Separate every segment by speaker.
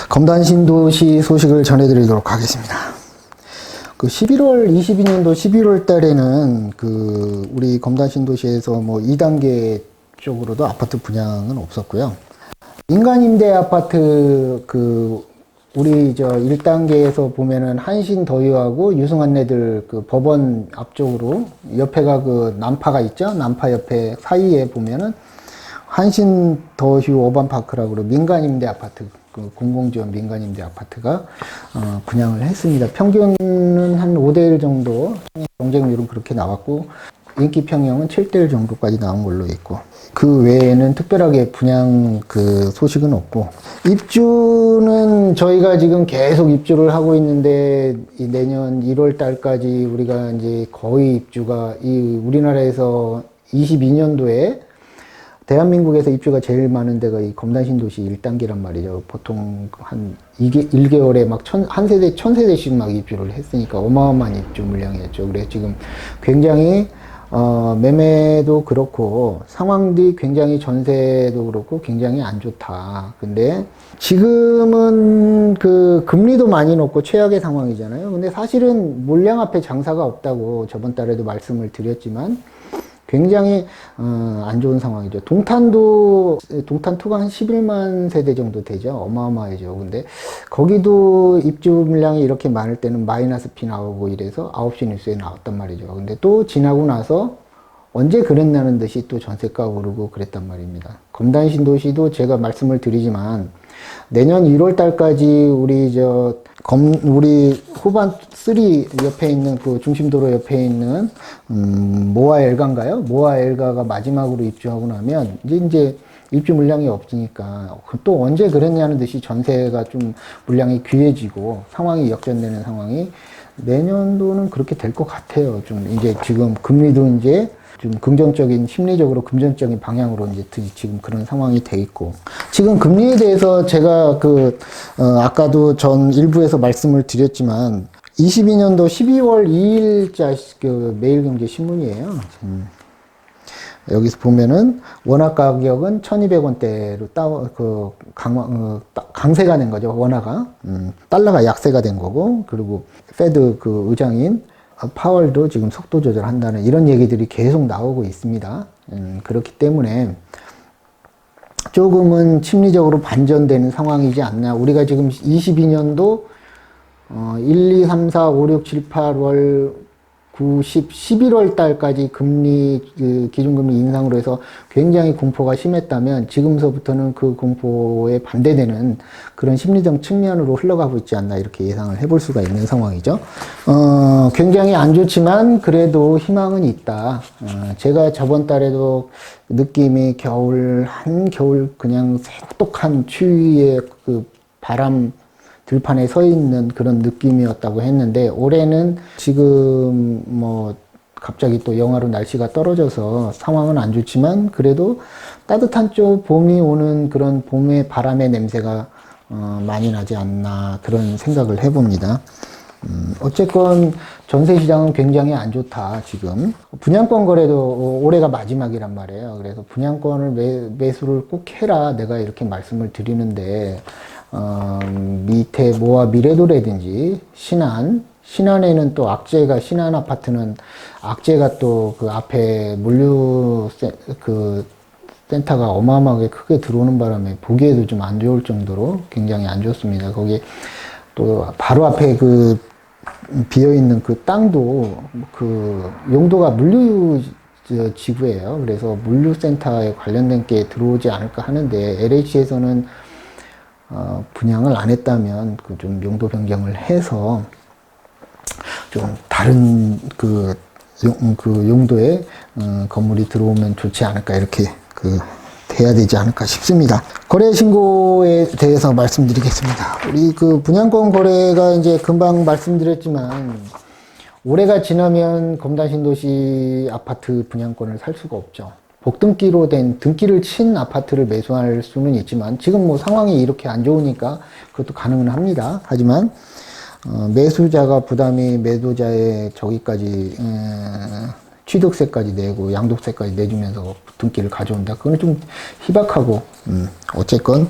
Speaker 1: 검단 신도시 소식을 전해드리도록 하겠습니다. 그 22년도 11월 달에는 우리 검단 신도시에서 뭐 2단계 쪽으로도 아파트 분양은 없었고요. 민간 임대 아파트 우리 1단계에서 보면은 한신 더휴하고 유승한내들 법원 앞쪽으로 옆에가 난파가 있죠. 난파 옆에 사이에 보면은 한신 더휴 어반파크라고 민간 임대 아파트, 공공지원 민간 임대 아파트가 분양을 했습니다. 평균은 한 5대1 정도, 경쟁률은 그렇게 나왔고, 인기 평형은 7대1 정도까지 나온 걸로 있고, 그 외에는 특별하게 분양 소식은 없고, 입주는 저희가 지금 계속 입주를 하고 있는데, 내년 1월 달까지 우리가 이제 거의 입주가 우리나라에서 22년도에 대한민국에서 입주가 제일 많은 데가 이 검단 신도시 1단계란 말이죠. 보통 한 1개월에 막 한 세대, 1000세대씩 막 입주를 했으니까 어마어마한 입주 물량이었죠. 그래서 지금 굉장히 매매도 그렇고 상황들이 굉장히 전세도 그렇고 굉장히 안 좋다. 근데 지금은 금리도 많이 높고 최악의 상황이잖아요. 근데 사실은 물량 앞에 장사가 없다고 저번 달에도 말씀을 드렸지만 굉장히 안 좋은 상황이죠. 동탄2가 한 11만 세대 정도 되죠. 어마어마하죠. 근데 거기도 입주 물량이 이렇게 많을 때는 마이너스 피 나오고 이래서 9시 뉴스에 나왔단 말이죠. 근데 또 지나고 나서 언제 그랬냐는 듯이 또 전세가 오르고 그랬단 말입니다. 검단 신도시도 제가 말씀을 드리지만 내년 1월 달까지 우리 후반 3 옆에 있는 중심도로 옆에 있는 모아 엘가인가요? 모아 엘가가 마지막으로 입주하고 나면 이제 입주 물량이 없으니까 또 언제 그랬냐는 듯이 전세가 좀 물량이 귀해지고 상황이 역전되는 상황이 내년도는 그렇게 될 것 같아요. 좀 이제 지금 금리도 이제 좀 심리적으로 긍정적인 방향으로 이제 지금 그런 상황이 돼 있고. 지금 금리에 대해서 제가 아까도 전 일부에서 말씀을 드렸지만, 22년도 12월 2일자 매일경제 신문이에요. 여기서 보면은 원화 가격은 1200원대로 강세가 된 거죠. 원화가. 달러가 약세가 된 거고, 그리고 페드 의장인 파월도 지금 속도 조절한다는 이런 얘기들이 계속 나오고 있습니다. 그렇기 때문에 조금은 심리적으로 반전되는 상황이지 않나. 우리가 지금 22년도 1, 2, 3, 4, 5, 6, 7, 8월 9, 10, 11월 달까지 기준금리 인상으로 해서 굉장히 공포가 심했다면 지금서부터는 그 공포에 반대되는 그런 심리적 측면으로 흘러가고 있지 않나 이렇게 예상을 해볼 수가 있는 상황이죠. 굉장히 안 좋지만 그래도 희망은 있다. 제가 저번 달에도 느낌이 한겨울 그냥 새똑똑한 추위의 바람 들판에 서 있는 그런 느낌이었다고 했는데 올해는 지금 갑자기 또 영하로 날씨가 떨어져서 상황은 안 좋지만 그래도 따뜻한 쪽 봄이 오는 그런 봄의 바람의 냄새가 많이 나지 않나 그런 생각을 해봅니다. 어쨌건 전세 시장은 굉장히 안 좋다 지금. 분양권 거래도 올해가 마지막이란 말이에요. 그래서 분양권을 매수를 꼭 해라 내가 이렇게 말씀을 드리는데 밑에 모아 미래도라든지 신안에는 또 신안 아파트는 악재가 또 앞에 물류 센터가 어마어마하게 크게 들어오는 바람에 보기에도 좀 안 좋을 정도로 굉장히 안 좋습니다. 거기 또 바로 앞에 비어있는 땅도 용도가 물류 지구예요. 그래서 물류센터에 관련된 게 들어오지 않을까 하는데 LH에서는 분양을 안 했다면 좀 용도 변경을 해서 좀 다른 용도의 건물이 들어오면 좋지 않을까 이렇게 돼야 되지 않을까 싶습니다. 거래 신고에 대해서 말씀드리겠습니다. 우리 분양권 거래가 이제 금방 말씀드렸지만 올해가 지나면 검단 신도시 아파트 분양권을 살 수가 없죠. 복등기로 된 등기를 친 아파트를 매수할 수는 있지만 지금 상황이 이렇게 안 좋으니까 그것도 가능은 합니다. 하지만 매수자가 부담이 매도자의 저기까지 취득세까지 내고 양도세까지 내주면서 등기를 가져온다. 그건 좀 희박하고, 어쨌건,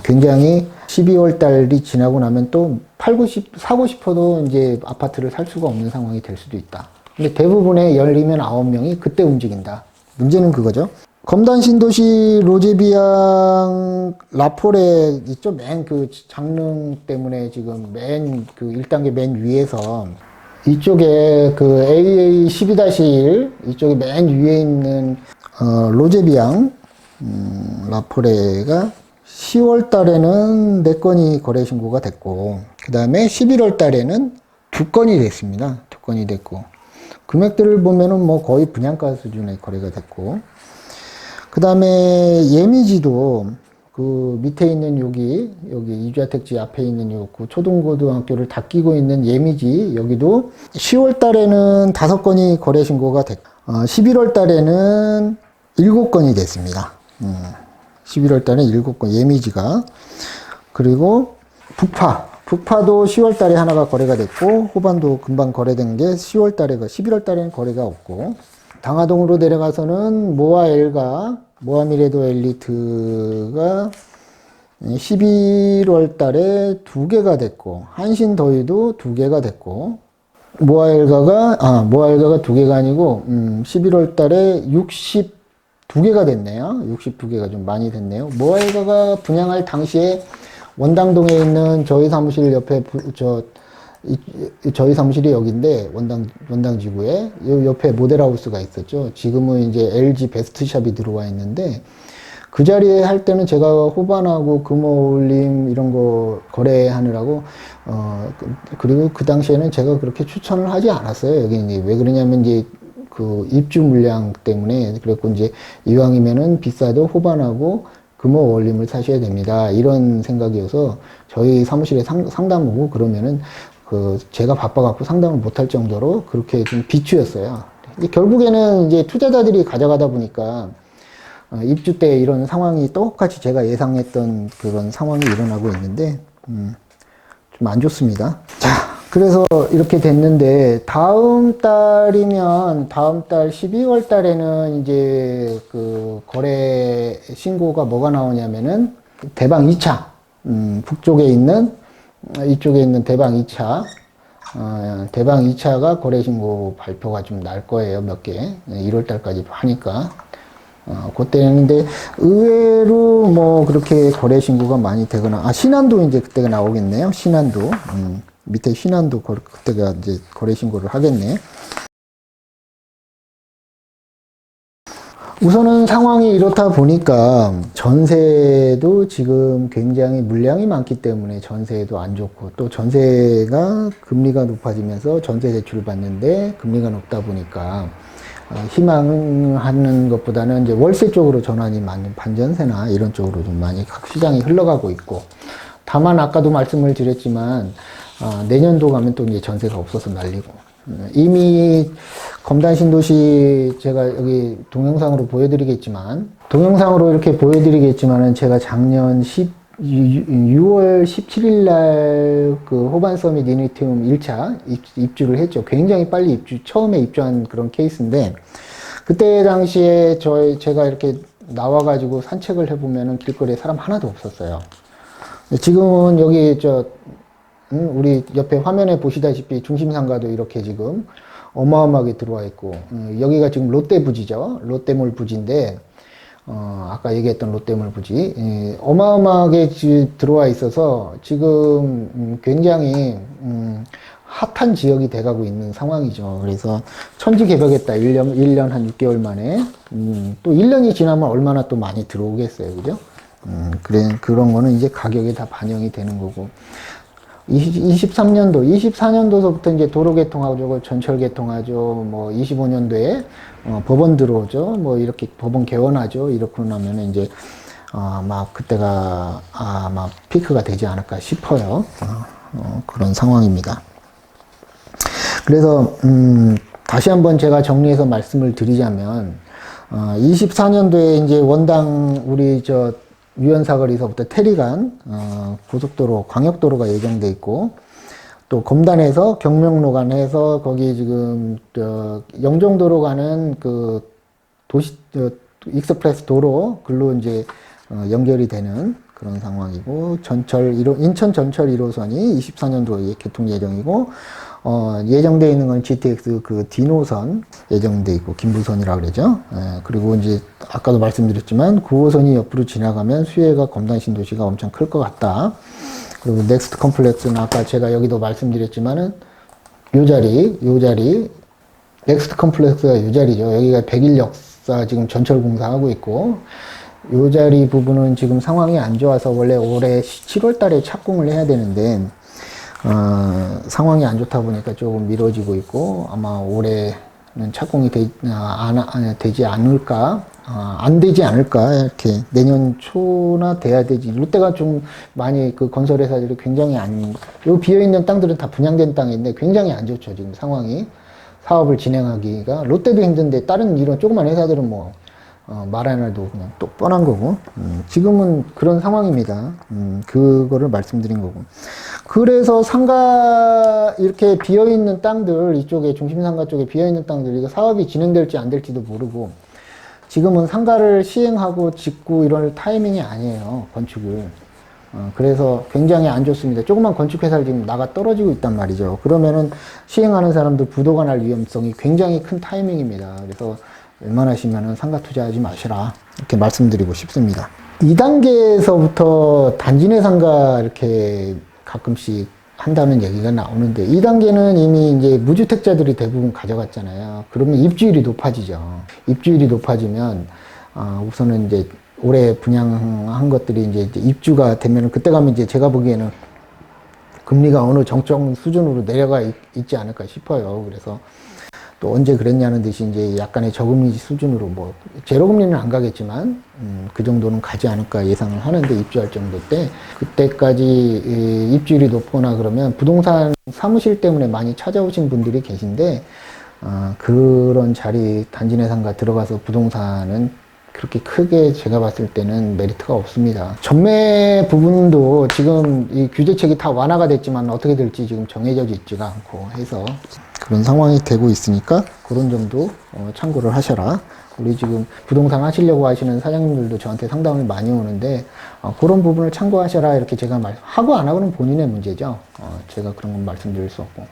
Speaker 1: 굉장히 12월 달이 지나고 나면 또 사고 싶어도 이제 아파트를 살 수가 없는 상황이 될 수도 있다. 근데 대부분의 10이면 9명이 그때 움직인다. 문제는 그거죠. 검단 신도시 로제비앙 라포레 있죠? 맨 그 장릉 때문에 지금 맨 그 1단계 맨 위에서 이쪽에 그 AA 12-1 이쪽에 맨 위에 있는 로제비앙 라포레가 10월 달에는 4건이 거래 신고가 됐고 그 다음에 11월 달에는 2건이 됐습니다. 2건이 됐고 금액들을 보면은 뭐 거의 분양가 수준의 거래가 됐고 그 다음에 예미지도 그 밑에 있는 여기 이주아택지 앞에 있는 요 그 초등고등학교를 다 끼고 있는 예미지 여기도 10월 달에는 5건이 거래 신고가 됐고 11월 달에는 7건이 됐습니다. 11월 달에 7건 예미지가 그리고 북파도 10월 달에 하나가 거래가 됐고 호반도 금방 거래된 게 10월 달에가 11월 달에는 거래가 없고 당하동으로 내려가서는 모아미레도 엘리트가 11월 달에 2개가 됐고 한신더위도 2개가 됐고 모아엘가가 2개가 아니고 11월 달에 62개가 됐네요. 62개가 좀 많이 됐네요. 모아엘가가 분양할 당시에 원당동에 있는 저희 사무실 옆에 저희 사무실이 여기인데 원당 지구에 요 옆에 모델하우스가 있었죠. 지금은 이제 LG 베스트샵이 들어와 있는데 그 자리에 할 때는 제가 호반하고 금호올림 이런 거 거래하느라고 그리고 그 당시에는 제가 그렇게 추천을 하지 않았어요. 여기 이제 왜 그러냐면 이제 그 입주 물량 때문에 그랬고 이제 이왕이면은 비싸도 호반하고 금호올림을 사셔야 됩니다. 이런 생각이어서 저희 사무실에 상담 오고 그러면은 제가 바빠갖고 상담을 못할 정도로 그렇게 좀 비추였어요. 결국에는 이제 투자자들이 가져가다 보니까 입주 때 이런 상황이 똑같이 제가 예상했던 그런 상황이 일어나고 있는데 좀 안 좋습니다. 자, 그래서 이렇게 됐는데 다음 달 12월 달에는 이제 그 거래 신고가 뭐가 나오냐면은 대방 2차 북쪽에 있는 이쪽에 있는 대방 2차 대방 2차가 거래 신고 발표가 좀 날 거예요. 몇 개 1월 달까지 하니까 그때는 근데 의외로 뭐 그렇게 거래 신고가 많이 되거나 신안도 이제 그때가 나오겠네요. 신안도 밑에 신안도 그때가 이제 거래 신고를 하겠네. 우선은 상황이 이렇다 보니까 전세도 지금 굉장히 물량이 많기 때문에 전세도 안 좋고 또 전세가 금리가 높아지면서 전세 대출을 받는데 금리가 높다 보니까 희망하는 것보다는 이제 월세 쪽으로 전환이 많이 반전세나 이런 쪽으로 좀 많이 시장이 흘러가고 있고 다만 아까도 말씀을 드렸지만 내년도 가면 또 이제 전세가 없어서 날리고 이미 검단 신도시 제가 여기 동영상으로 이렇게 보여드리겠지만은 제가 작년 6월 17일 날 그 호반 서밋 이니티움 1차 입주를 했죠. 굉장히 빨리 처음에 입주한 그런 케이스인데 그때 당시에 제가 이렇게 나와가지고 산책을 해보면은 길거리에 사람 하나도 없었어요. 지금은 여기 우리 옆에 화면에 보시다시피 중심상가도 이렇게 지금 어마어마하게 들어와 있고 여기가 지금 롯데 부지죠. 롯데몰 부지인데 아까 얘기했던 롯데몰 부지 어마어마하게 들어와 있어서 지금 굉장히 핫한 지역이 돼가고 있는 상황이죠. 그래서 천지개벽했다. 1년 한 6개월 만에 또 1년이 지나면 얼마나 또 많이 들어오겠어요. 그죠? 그런 거는 이제 가격에 다 반영이 되는 거고 24년도서부터 이제 도로 개통하고 전철 개통하죠. 뭐 25년도에 법원 들어오죠. 뭐 이렇게 법원 개원하죠. 이렇게 나면 이제 막 그때가 아마 피크가 되지 않을까 싶어요. 그런 상황입니다. 그래서 다시 한번 제가 정리해서 말씀을 드리자면 24년도에 이제 원당 우리 유연사거리서부터 테리간 고속도로 광역도로가 예정돼 있고 또 검단에서 경명로간 해서 거기 지금 영종도로 가는 그 도시 익스프레스 도로 글로 이제 연결이 되는 그런 상황이고, 인천 전철 1호선이 24년도에 개통 예정이고, 예정되어 있는 건 GTX 그 D노선 예정되어 있고, 김부선이라고 그러죠. 그리고 이제 아까도 말씀드렸지만 9호선이 옆으로 지나가면 수혜가 검단 신도시가 엄청 클 것 같다. 그리고 넥스트 컴플렉스는 아까 제가 여기도 말씀드렸지만은 요 자리 넥스트 컴플렉스가 요 자리죠. 여기가 100일 역사 지금 전철 공사하고 있고, 요 자리 부분은 지금 상황이 안 좋아서 원래 올해 7월 달에 착공을 해야 되는데, 상황이 안 좋다 보니까 조금 미뤄지고 있고, 아마 올해는 착공이 되지 않을까, 안 되지 않을까, 이렇게 내년 초나 돼야 되지. 롯데가 좀 많이 그 건설회사들이 굉장히 요 비어있는 땅들은 다 분양된 땅인데 굉장히 안 좋죠, 지금 상황이. 사업을 진행하기가. 롯데도 힘든데 다른 이런 조그만 회사들은 뭐, 말 안 해도 그냥 또 뻔한 거고, 지금은 그런 상황입니다. 그거를 말씀드린 거고. 그래서 상가, 이렇게 비어있는 땅들, 이쪽에, 중심상가 쪽에 비어있는 땅들, 이거 사업이 진행될지 안 될지도 모르고, 지금은 상가를 시행하고 짓고 이럴 타이밍이 아니에요, 건축을. 그래서 굉장히 안 좋습니다. 조그만 건축회사를 지금 나가 떨어지고 있단 말이죠. 그러면은 시행하는 사람들 부도가 날 위험성이 굉장히 큰 타이밍입니다. 그래서 웬만하시면은 상가 투자하지 마시라, 이렇게 말씀드리고 싶습니다. 2단계에서부터 단지 내 상가 이렇게 가끔씩 한다는 얘기가 나오는데, 2단계는 이미 이제 무주택자들이 대부분 가져갔잖아요. 그러면 입주율이 높아지죠. 입주율이 높아지면, 우선은 이제 올해 분양한 것들이 이제 입주가 되면, 그때 가면 이제 제가 보기에는 금리가 어느 정적 수준으로 내려가 있지 않을까 싶어요. 그래서 또 언제 그랬냐는 듯이 이제 약간의 저금리 수준으로, 뭐 제로금리는 안 가겠지만 그 정도는 가지 않을까 예상을 하는데, 입주할 정도 때 그때까지 입주율이 높거나 그러면 부동산 사무실 때문에 많이 찾아오신 분들이 계신데, 그런 자리 단지 내 상가 들어가서 부동산은 그렇게 크게 제가 봤을 때는 메리트가 없습니다. 전매 부분도 지금 이 규제책이 다 완화가 됐지만 어떻게 될지 지금 정해져 있지가 않고 해서 그런 상황이 되고 있으니까 그런 점도 참고를 하셔라. 우리 지금 부동산 하시려고 하시는 사장님들도 저한테 상담을 많이 오는데, 그런 부분을 참고하셔라, 이렇게 제가 하고 안 하고는 본인의 문제죠. 제가 그런 건 말씀드릴 수 없고,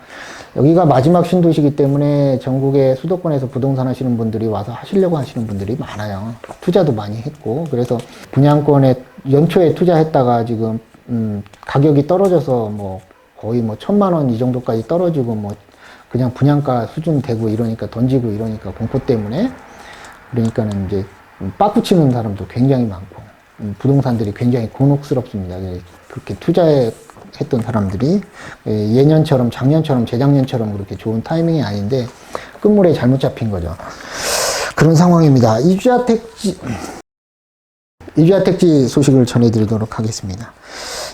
Speaker 1: 여기가 마지막 신도시기 때문에 전국의 수도권에서 부동산 하시는 분들이 와서 하시려고 하시는 분들이 많아요. 투자도 많이 했고, 그래서 분양권에 연초에 투자했다가 지금 가격이 떨어져서 뭐 거의 뭐 1,000만 원 이 정도까지 떨어지고, 뭐 그냥 분양가 수준 되고 이러니까, 던지고 이러니까, 공포 때문에. 그러니까는 이제 빠꾸치는 사람도 굉장히 많고, 부동산들이 굉장히 곤혹스럽습니다. 그렇게 투자했던 사람들이 예년처럼, 작년처럼, 재작년처럼 그렇게 좋은 타이밍이 아닌데 끝물에 잘못 잡힌 거죠. 그런 상황입니다. 이주야 택지 소식을 전해드리도록 하겠습니다.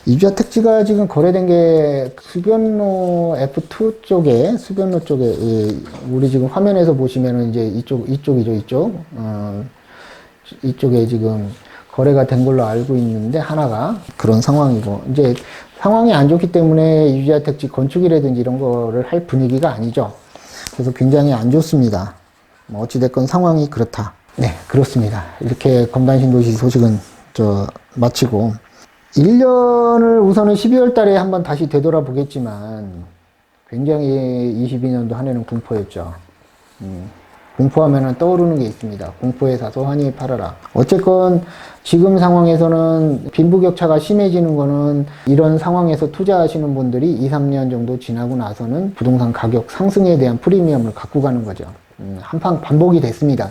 Speaker 1: 이주야 택지가 지금 거래된 게 수변로 F2 쪽에, 우리 지금 화면에서 보시면은 이제 이쪽이죠. 이쪽에 지금 거래가 된 걸로 알고 있는데, 하나가 그런 상황이고, 이제 상황이 안 좋기 때문에 이주야 택지 건축이라든지 이런 거를 할 분위기가 아니죠. 그래서 굉장히 안 좋습니다. 뭐 어찌됐건 상황이 그렇다. 네, 그렇습니다. 이렇게 검단신도시 소식은 마치고, 1년을 우선은 12월 달에 한번 다시 되돌아보겠지만, 굉장히 22년도 한 해는 공포였죠. 공포하면 떠오르는 게 있습니다. 공포에 사서 환희에 팔아라. 어쨌건 지금 상황에서는 빈부격차가 심해지는 거는, 이런 상황에서 투자하시는 분들이 2, 3년 정도 지나고 나서는 부동산 가격 상승에 대한 프리미엄을 갖고 가는 거죠. 한판 반복이 됐습니다.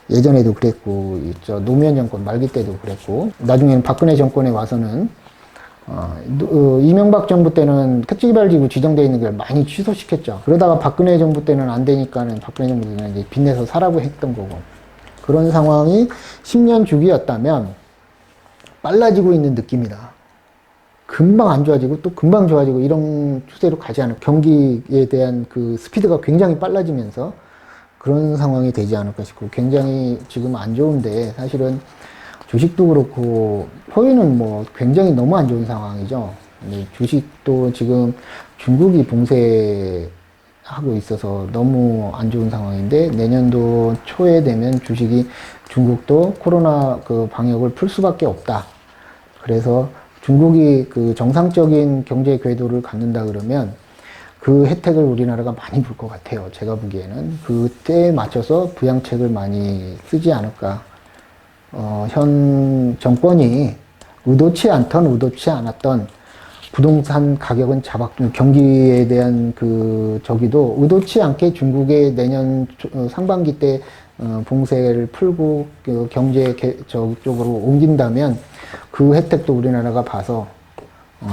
Speaker 1: 예전에도 그랬고, 노무현 정권 말기 때도 그랬고, 나중에는 박근혜 정권에 와서는 이명박 정부 때는 택지개발지구 지정되어 있는 걸 많이 취소시켰죠. 그러다가 박근혜 정부 때는 안 되니까는 박근혜 정부 때는 이제 빚내서 사라고 했던 거고, 그런 상황이 10년 주기였다면 빨라지고 있는 느낌이다. 금방 안 좋아지고 또 금방 좋아지고 이런 추세로 가지 않을, 경기에 대한 그 스피드가 굉장히 빨라지면서 그런 상황이 되지 않을까 싶고, 굉장히 지금 안 좋은데, 사실은 주식도 그렇고 포유는 뭐 굉장히 너무 안 좋은 상황이죠. 근데 주식도 지금 중국이 봉쇄하고 있어서 너무 안 좋은 상황인데 내년도 초에 되면 주식이 중국도 코로나 그 방역을 풀 수밖에 없다. 그래서 중국이 그 정상적인 경제 궤도를 갖는다 그러면 그 혜택을 우리나라가 많이 볼 것 같아요. 제가 보기에는 그때에 맞춰서 부양책을 많이 쓰지 않을까. 현 정권이 의도치 않던 의도치 않았던 부동산 가격은 경기에 대한 그 저기도 의도치 않게 중국의 내년 상반기 때 봉쇄를 풀고 그 경제 저쪽으로 옮긴다면 그 혜택도 우리나라가 봐서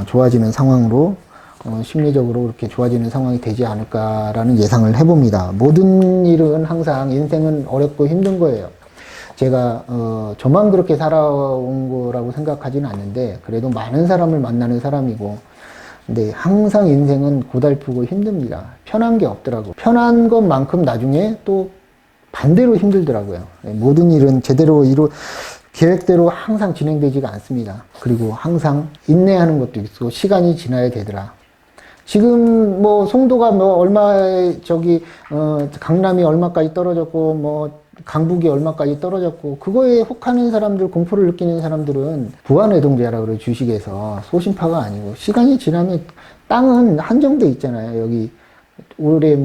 Speaker 1: 좋아지는 상황으로 심리적으로 그렇게 좋아지는 상황이 되지 않을까라는 예상을 해봅니다. 모든 일은 항상 인생은 어렵고 힘든 거예요. 제가 저만 그렇게 살아온 거라고 생각하지는 않는데 그래도 많은 사람을 만나는 사람이고 근데 항상 인생은 고달프고 힘듭니다. 편한 게 없더라고. 편한 것만큼 나중에 또 반대로 힘들더라고요. 모든 일은 제대로 계획대로 항상 진행되지가 않습니다. 그리고 항상 인내하는 것도 있고 시간이 지나야 되더라. 지금 뭐 송도가 뭐 얼마에 강남이 얼마까지 떨어졌고 뭐 강북이 얼마까지 떨어졌고 그거에 혹하는 사람들, 공포를 느끼는 사람들은 부안외동제라 그래요. 주식에서 소심파가 아니고 시간이 지나면 땅은 한정돼 있잖아요. 여기 올해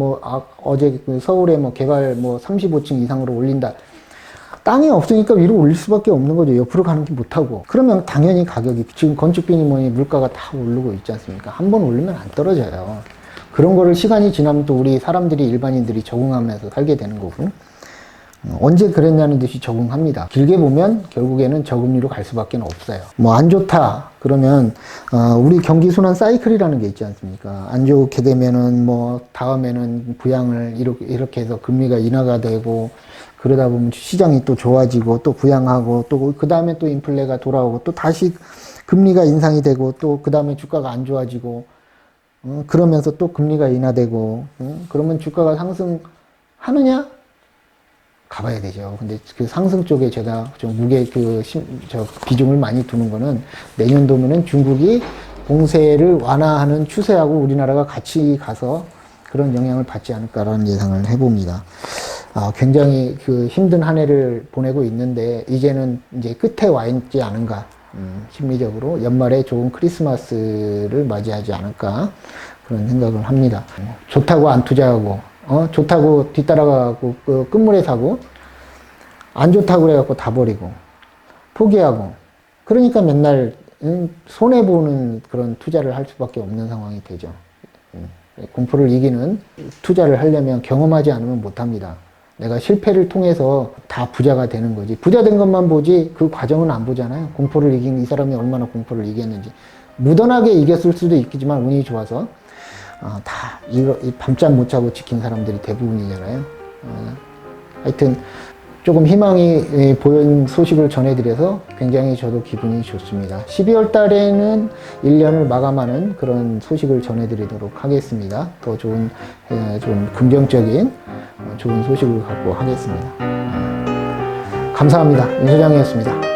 Speaker 1: 어제 서울에 개발 35층 이상으로 올린다. 땅이 없으니까 위로 올릴 수밖에 없는 거죠. 옆으로 가는 게 못하고. 그러면 당연히 가격이, 지금 건축비니 뭐니 물가가 다 오르고 있지 않습니까? 한 번 오르면 안 떨어져요. 그런 거를 시간이 지나면 또 우리 사람들이, 일반인들이 적응하면서 살게 되는 거고. 언제 그랬냐는 듯이 적응합니다. 길게 보면 결국에는 저금리로 갈 수밖에 없어요. 안 좋다 그러면 우리 경기 순환 사이클이라는 게 있지 않습니까? 안 좋게 되면은 다음에는 부양을 이렇게 해서 금리가 인하가 되고 그러다 보면 시장이 또 좋아지고 또 부양하고 또 그 다음에 또 인플레가 돌아오고 또 다시 금리가 인상이 되고 또 그 다음에 주가가 안 좋아지고 그러면서 또 금리가 인하되고 그러면 주가가 상승하느냐? 가봐야 되죠. 근데 그 상승 쪽에 제가 좀 비중을 많이 두는 거는 내년도면은 중국이 봉쇄를 완화하는 추세하고 우리나라가 같이 가서 그런 영향을 받지 않을까라는 예상을 해봅니다. 굉장히 힘든 한 해를 보내고 있는데 이제는 이제 끝에 와 있지 않은가. 심리적으로 연말에 좋은 크리스마스를 맞이하지 않을까 그런 생각을 합니다. 좋다고 안 투자하고 좋다고 뒤따라가고 끝물에 사고 안 좋다고 그래갖고 다 버리고 포기하고 그러니까 맨날 손해보는 그런 투자를 할 수밖에 없는 상황이 되죠. 공포를 이기는 투자를 하려면 경험하지 않으면 못합니다. 내가 실패를 통해서 다 부자가 되는 거지. 부자 된 것만 보지 그 과정은 안 보잖아요. 공포를 이긴 이 사람이 얼마나 공포를 이겼는지. 무던하게 이겼을 수도 있겠지만 운이 좋아서 다 밤잠 못 자고 지킨 사람들이 대부분이잖아요. 하여튼 조금 희망이 보이는 소식을 전해드려서 굉장히 저도 기분이 좋습니다. 12월 달에는 1년을 마감하는 그런 소식을 전해드리도록 하겠습니다. 더 좋은, 좀 긍정적인 좋은 소식을 갖고 하겠습니다. 감사합니다. 윤 소장이었습니다.